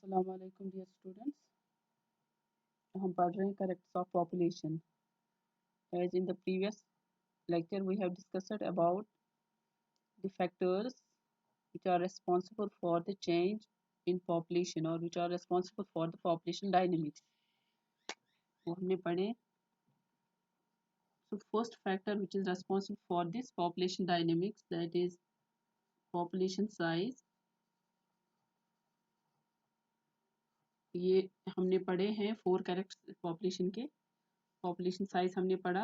अस्सलाम वालेकुम dear students. हम पढ़ रहे हैं characters of population. As in the previous lecture we have discussed about the factors which are responsible for the change in population or which are responsible for the population dynamics. वो हमने पढ़े. So first factor which is responsible for this population dynamics, that is population size. ये हमने पढ़े हैं 4 characters population के. Population size हमने पढ़ा,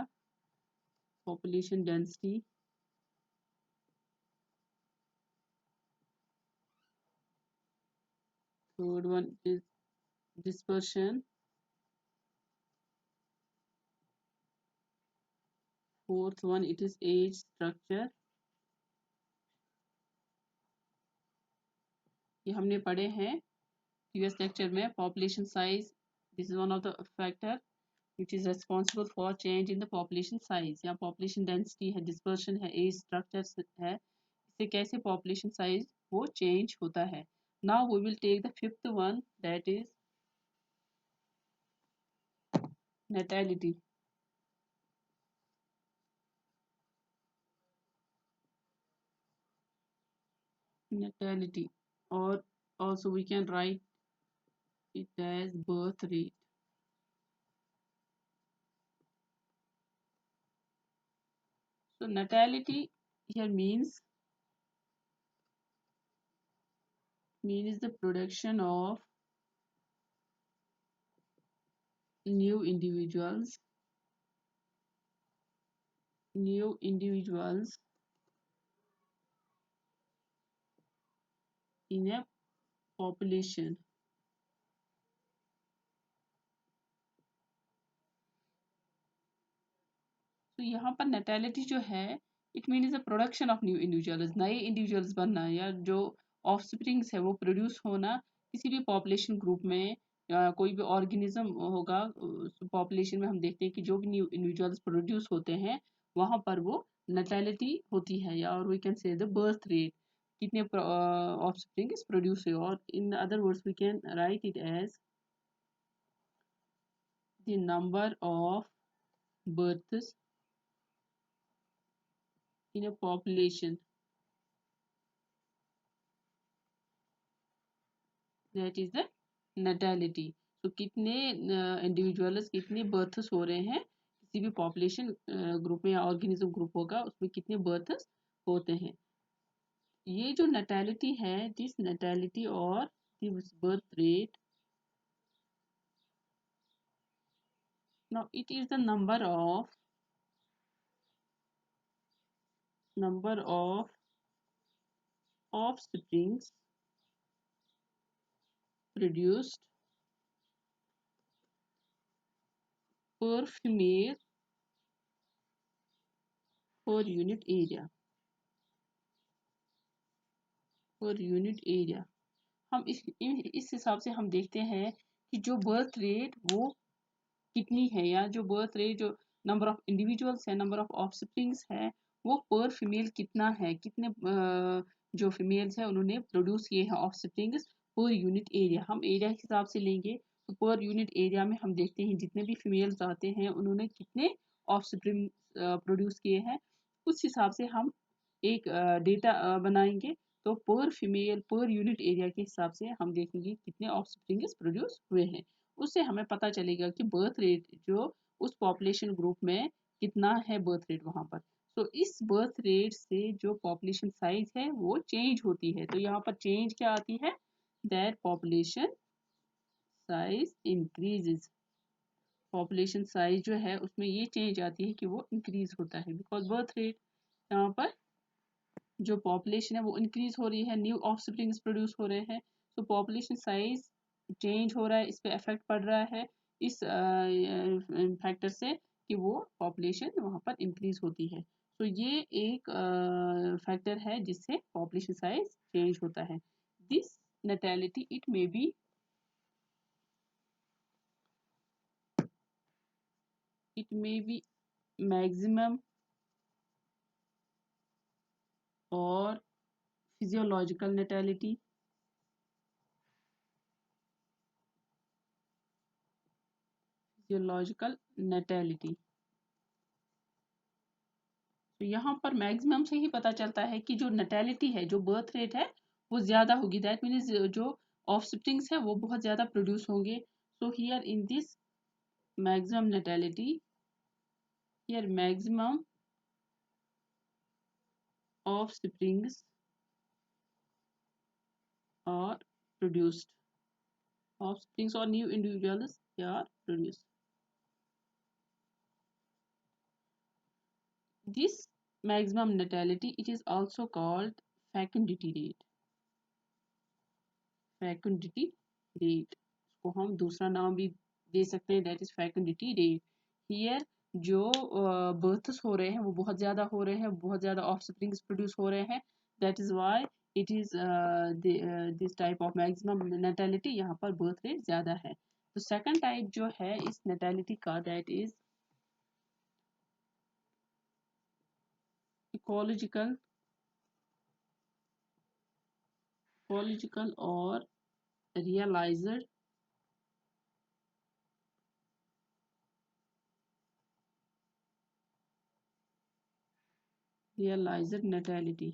population density, third one is dispersion, fourth one it is age structure. ये हमने पढ़े हैं प्रीवियस लेक्चर में. Population size, this is one of the factor which is responsible for change in the population size. या population density है, dispersion है, age structure है. इससे कैसे population size वो change होता है. Now we will take the fifth one, that is natality. Natality, or also we can write it as birth rate. So natality here means the production of new individuals in a population. तो यहाँ पर natality जो है, it mean is the production of new individuals, नए individuals बनना, या जो offsprings है वो प्रोड्यूस होना किसी भी पॉपुलेशन ग्रुप में. कोई भी ऑर्गेनिज्म होगा पॉपुलेशन में, हम देखते हैं कि जो भी न्यू इंडिविजुअल्स प्रोड्यूस होते हैं वहाँ पर वो natality होती है, या और we can say the birth rate, कितने ऑफस्प्रिंग प्रोड्यूस हुए. और in other words we can write it as the number of births in a population, that is the natality. So कितने इंडिविजुअल्स, कितने बर्थ्स हो रहे हैं किसी भी पॉपुलेशन ग्रुप में, या ऑर्गेनिज्म ग्रुप होगा उसमें कितने बर्थ्स होते हैं. ये जो natality है, दिस natality और this birth rate, now it is the number of offsprings produced per female per unit area. हम इस हिसाब से हम देखते हैं कि जो बर्थ रेट वो कितनी है, या जो बर्थ रेट, जो नंबर ऑफ इंडिविजुअल्स है, नंबर ऑफ ऑफस्प्रिंग्स है, वो पर फीमेल कितना है, कितने जो फीमेल्स है उन्होंने प्रोड्यूस किए हैं ऑफस्प्रिंग्स पर यूनिट एरिया. हम एरिया के हिसाब से लेंगे तो पर यूनिट एरिया में हम देखते हैं जितने भी फीमेल्स आते हैं उन्होंने कितने ऑफस्प्रिंग प्रोड्यूस किए हैं. उस हिसाब से हम एक डेटा बनाएंगे. तो पर फीमेल पर यूनिट एरिया के हिसाब से हम देखेंगे कितने ऑफस्प्रिंग्स प्रोड्यूस हुए हैं. उससे हमें पता चलेगा कि बर्थ रेट जो उस पॉपुलेशन ग्रुप में कितना है बर्थ रेट वहाँ पर. तो इस बर्थ रेट से जो पॉपुलेशन साइज है वो चेंज होती है. तो यहाँ पर चेंज क्या आती है, that population size increases. Population size जो है उसमें ये चेंज आती है कि वो इंक्रीज होता है, बिकॉज बर्थ रेट, यहाँ पर जो पॉपुलेशन है वो इंक्रीज हो रही है, न्यू ऑफस्प्रिंग्स प्रोड्यूस हो रहे हैं. तो पॉपुलेशन साइज चेंज हो रहा है, इस पे इफेक्ट पड़ रहा है इस फैक्टर से कि वो पॉपुलेशन वहाँ पर इंक्रीज होती है. तो ये एक फैक्टर है जिससे पॉपुलेशन साइज चेंज होता है. This natality it may be maximum or physiological natality, physiological natality. तो यहाँ पर मैक्सिमम से ही पता चलता है कि जो नेटेलिटी है, जो बर्थ रेट है, वो ज़्यादा होगी। दैट मीन्स जो ऑफस्प्रिंग्स है वो बहुत ज़्यादा प्रोड्यूस होंगे। So here in this maximum natality, here maximum offsprings are produced, offsprings or new individuals are produced. This maximum natality, it is also called fecundity rate. Fecundity rate को हम दूसरा नाम भी दे सकते हैं, that is fecundity rate. Here जो births हो रहे हैं वो बहुत ज़्यादा हो रहे हैं, बहुत ज़्यादा offsprings produce हो रहे हैं. That is why it is this type of maximum natality, यहाँ पर birth rate ज़्यादा है. तो second type जो है इस natality का, that is ecological or realized natality.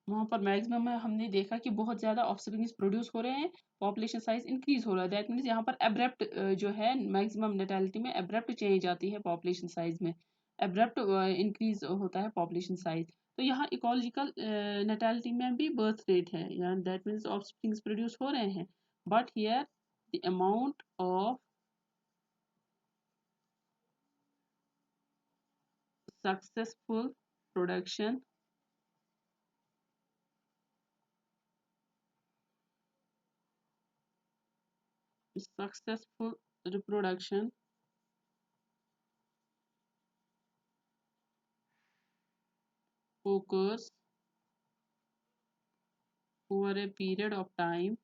वहाँ पर मैक्सिमम में हमने देखा कि बहुत ज़्यादा ऑफस्प्रिंग्स प्रोड्यूस हो रहे हैं, पॉपुलेशन साइज इंक्रीज हो रहा है. दैट मीन्स यहाँ पर एब्रप्ट जो है मैक्सिमम नेटेलिटी में एब्रप्ट चेंज आती है पॉपुलेशन साइज में, एब्रप्ट इंक्रीज होता है पॉपुलेशन साइज. तो यहाँ इकोलॉजिकल नेटेलिटी में भी बर्थ रेट है, या दैट मीन्स ऑफस्प्रिंग्स प्रोड्यूस हो रहे हैं, but here the amount of successful production successful reproduction occurs over a period of time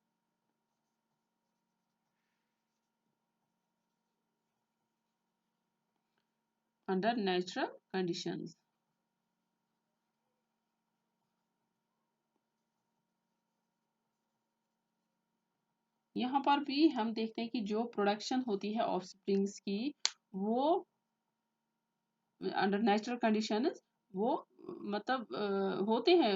under natural conditions. यहाँ पर भी हम देखते हैं कि जो प्रोडक्शन होती है ऑफस्प्रिंग्स की, वो अंडर नेचुरल कंडीशंस वो मतलब होते हैं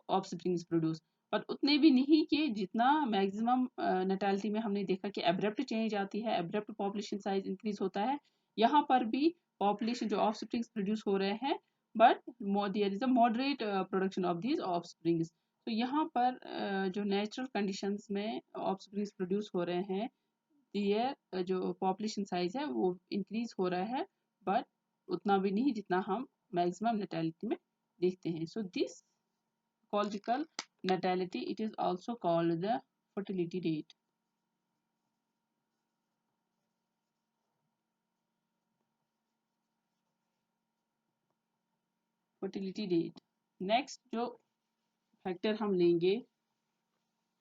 ऑफस्प्रिंग्स प्रोड्यूस, पर उतने भी नहीं कि जितना मैक्सिमम नेटेलिटी में हमने देखा कि एब्रप्ट चेंज आती है, एब्रप्ट पॉपुलेशन साइज इंक्रीज होता है. यहाँ पर भी पॉपुलेशन जो ऑफस्प्रिंग्स प्रोड्यूस हो रहे हैं, but there is a moderate production of these offsprings. तो यहाँ पर जो नेचुरल कंडीशंस में ऑफस्प्रिंग्स प्रोड्यूस हो रहे हैं, ये जो पॉपुलेशन साइज है वो इंक्रीज हो रहा है, बट उतना भी नहीं जितना हम मैक्सिमम नेटेलिटी में देखते हैं. So this ecological natality, it is also called the fertility rate. Fertility rate. Next जो फैक्टर हम लेंगे,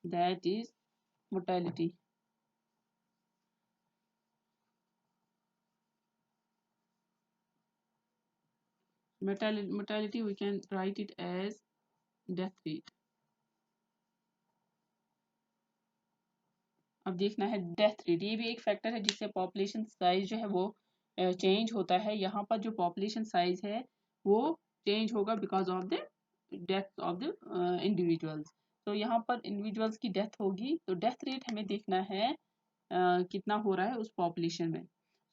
that is mortality. Mortality we can write it as death rate. अब देखना है डेथ रेट, ये भी एक फैक्टर है जिससे पॉपुलेशन साइज जो है वो चेंज होता है. यहाँ पर जो पॉपुलेशन साइज है वो चेंज होगा because of the death of the individuals. तो यहाँ पर इंडिविजुअल्स की डेथ होगी, तो डेथ रेट हमें देखना है कितना हो रहा है उस पॉपुलेशन में.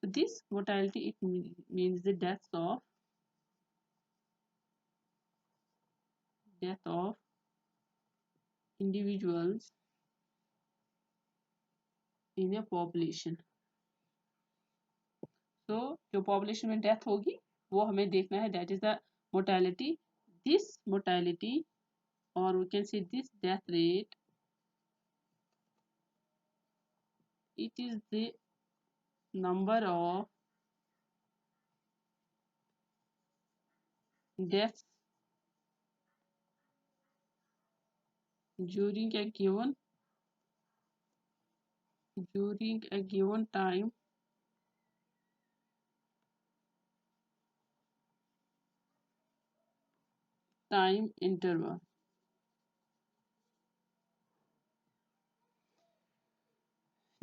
so this mortality it means the death of individuals in a population. तो जो पॉपुलेशन में डेथ होगी वो हमें देखना है, that is the mortality. This mortality और we can see this death rate, it is the number of deaths during a given time interval.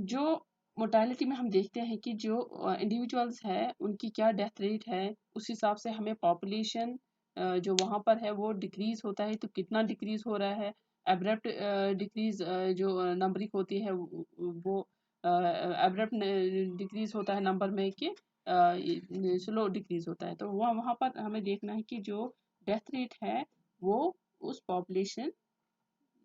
जो मोर्टेलिटी में हम देखते हैं कि जो इंडिविजुअल्स है उनकी क्या डेथ रेट है, उस हिसाब से हमें पॉपुलेशन जो वहाँ पर है वो डिक्रीज होता है तो कितना डिक्रीज हो रहा है। एब्रप्ट डिक्रीज जो नंबरिंग होती है वो एब्रप्ट डिक्रीज होता है नंबर में कि स्लो डिक्रीज होता है। तो वह वहाँ पर हमें देखना है कि जो डेथ रेट है वो उस पॉपुलेशन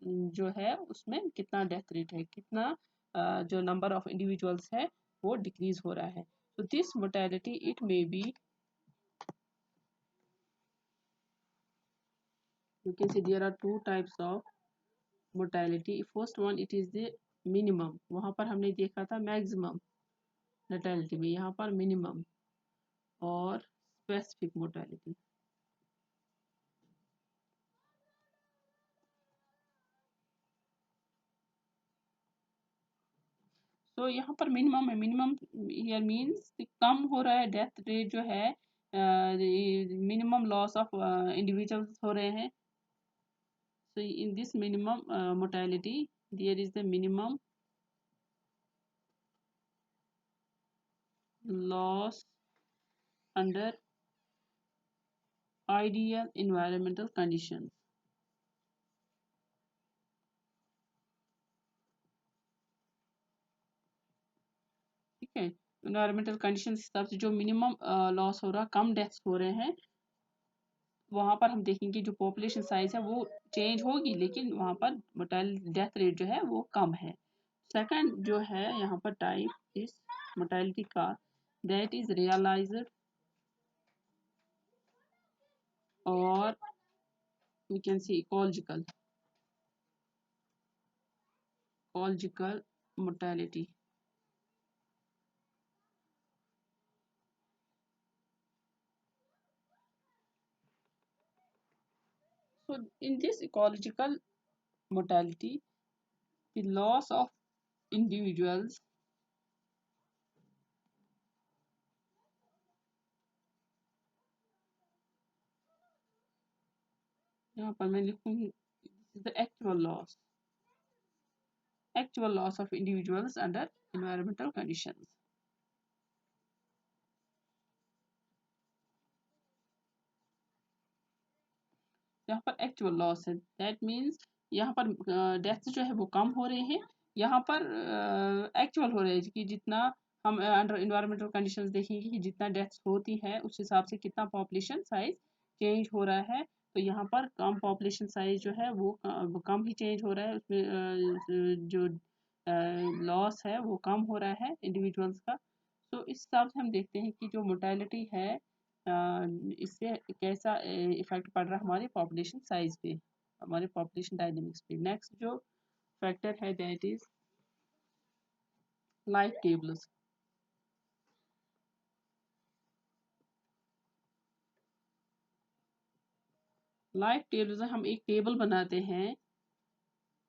जो है उसमें कितना डेथ रेट है, कितना जो नंबर ऑफ इंडिविजुअल्स है वो डिक्रीज हो रहा है। तो this mortality it may be, you can see there are two types of mortality. First one it is the minimum, वहां पर हमने देखा था मैक्सिमम मोर्टेलिटी में, यहाँ पर मिनिमम और स्पेसिफिक मोर्टेलिटी। तो यहाँ पर मिनिमम है, मिनिमम हियर मीन्स कम हो रहा है डेथ रेट जो है, मिनिमम लॉस ऑफ इंडिविजुअल्स हो रहे हैं। So in this minimum mortality, there is the minimum loss under ideal environmental conditions. ठीक है, environmental conditions हिसाब से जो मिनिमम लॉस हो रहा, कम डेथ्स हो रहे हैं, वहां पर हम देखेंगे जो पॉपुलेशन साइज है वो चेंज होगी लेकिन वहां पर मोर्टेलिटी डेथ रेट जो है वो कम है। सेकंड जो है यहाँ पर टाइप इस मोर्टेलिटी का, दैट इज रियलाइज्ड और we can see ecological mortality. So in this ecological mortality, the loss of individuals यहाँ पर मैं लिखूंगी the actual loss of individuals under environmental conditions. यहाँ पर एक्चुअल लॉस है, दैट मीन्स यहाँ पर डेथ जो है वो कम हो रहे हैं, यहाँ पर एक्चुअल हो रहे हैं कि जितना हम अंडर इन्वायरमेंटल कंडीशंस देखेंगे कि जितना डेथ्स होती है उस हिसाब से कितना पॉपुलेशन साइज चेंज हो रहा है। तो यहाँ पर कम पॉपुलेशन साइज जो है वो कम ही चेंज हो रहा है, उसमें जो लॉस है वो कम हो रहा है इंडिविजुअल्स का। तो इस हिसाब से हम देखते हैं कि जो मोर्टेलिटी है इससे कैसा इफेक्ट पड़ रहा है हमारी पॉपुलेशन साइज पे, हमारे पॉपुलेशन डायनेमिक्स पे। नेक्स्ट जो फैक्टर है that is life tables. Life tables हम एक टेबल बनाते हैं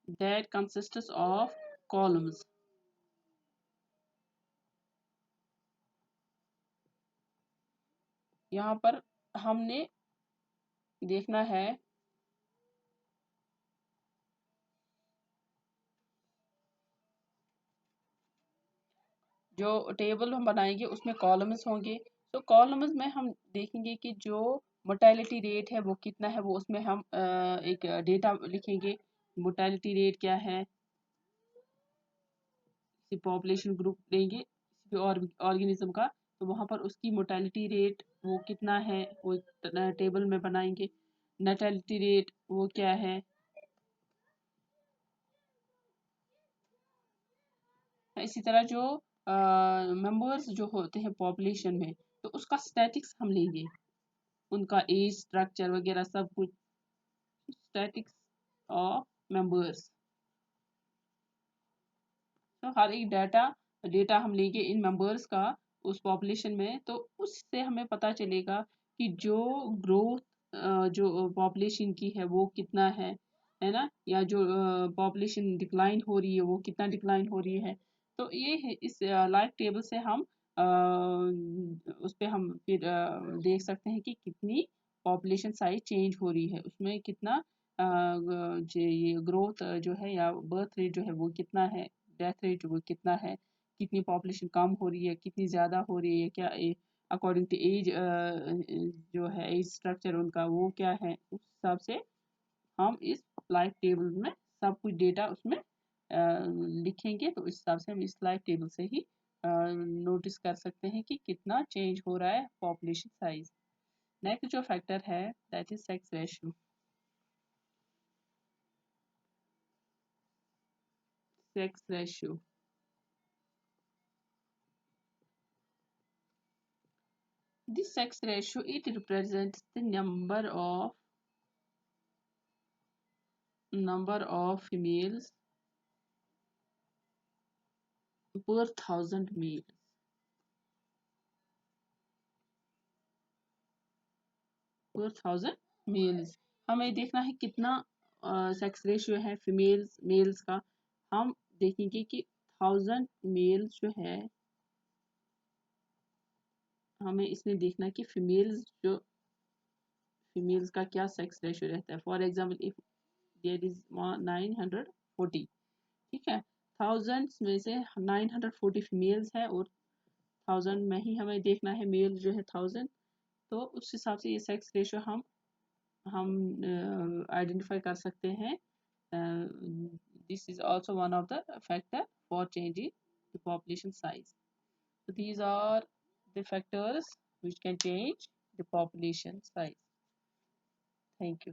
दैट कंसिस्ट्स ऑफ कॉलम्स। यहाँ पर हमने देखना है जो टेबल हम बनाएंगे उसमें कॉलम्स होंगे। तो कॉलम्स में हम देखेंगे कि जो मोर्टेलिटी रेट है वो कितना है, वो उसमें हम एक डेटा लिखेंगे, मोर्टेलिटी रेट क्या है, किसी पॉपुलेशन ग्रुप लेंगे किसी और ऑर्गेनिज्म का, तो वहाँ पर उसकी मोर्टेलिटी रेट वो कितना है वो टेबल में बनाएंगे। नेटेलिटी रेट वो क्या है, इसी तरह जो मेंबर्स जो होते हैं पॉपुलेशन में तो उसका स्टैटिक्स हम लेंगे, उनका एज स्ट्रक्चर वगैरह सब कुछ, स्टैटिक्स ऑफ मेंबर्स। तो हर एक डाटा डेटा हम लेंगे इन मेंबर्स का उस पॉपुलेशन में, तो उससे हमें पता चलेगा कि जो ग्रोथ जो पॉपुलेशन की है वो कितना है ना, या जो पॉपुलेशन डिक्लाइन हो रही है वो कितना डिक्लाइन हो रही है। तो ये है इस लाइफ टेबल से हम उस पे हम फिर देख सकते हैं कि कितनी पॉपुलेशन साइज चेंज हो रही है, उसमें कितना ये ग्रोथ जो है या बर्थ रेट जो है वो कितना है, डेथ रेट वो कितना है, कितनी पॉपुलेशन कम हो रही है, कितनी ज़्यादा हो रही है, क्या अकॉर्डिंग टू एज जो है एज स्ट्रक्चर उनका वो क्या है, उस हिसाब से हम इस लाइफ टेबल में सब कुछ डेटा उसमें लिखेंगे। तो इस हिसाब से हम इस लाइफ टेबल से ही नोटिस कर सकते हैं कि कितना चेंज हो रहा है पॉपुलेशन साइज। नेक्स्ट जो फैक्टर है that is sex ratio. Sex ratio, this sex ratio it represents the number of females per thousand males, per thousand males. हमें देखना है कितना सेक्स रेशियो है फीमेल्स मेल्स का। हम देखेंगे कि 1000 मेल्स जो है, हमें इसमें देखना कि फीमेल्स का क्या सेक्स रेशियो रहता है। For example if there is 940, ठीक है, 1000 में से 940 फीमेल्स है और 1000 में ही हमें देखना है मेल जो है 1000। तो उस हिसाब से ये सेक्स रेशियो हम आइडेंटिफाई कर सकते हैं। This is also one of the factor for changing the population size. So these are the factors which can change the population size. Thank you.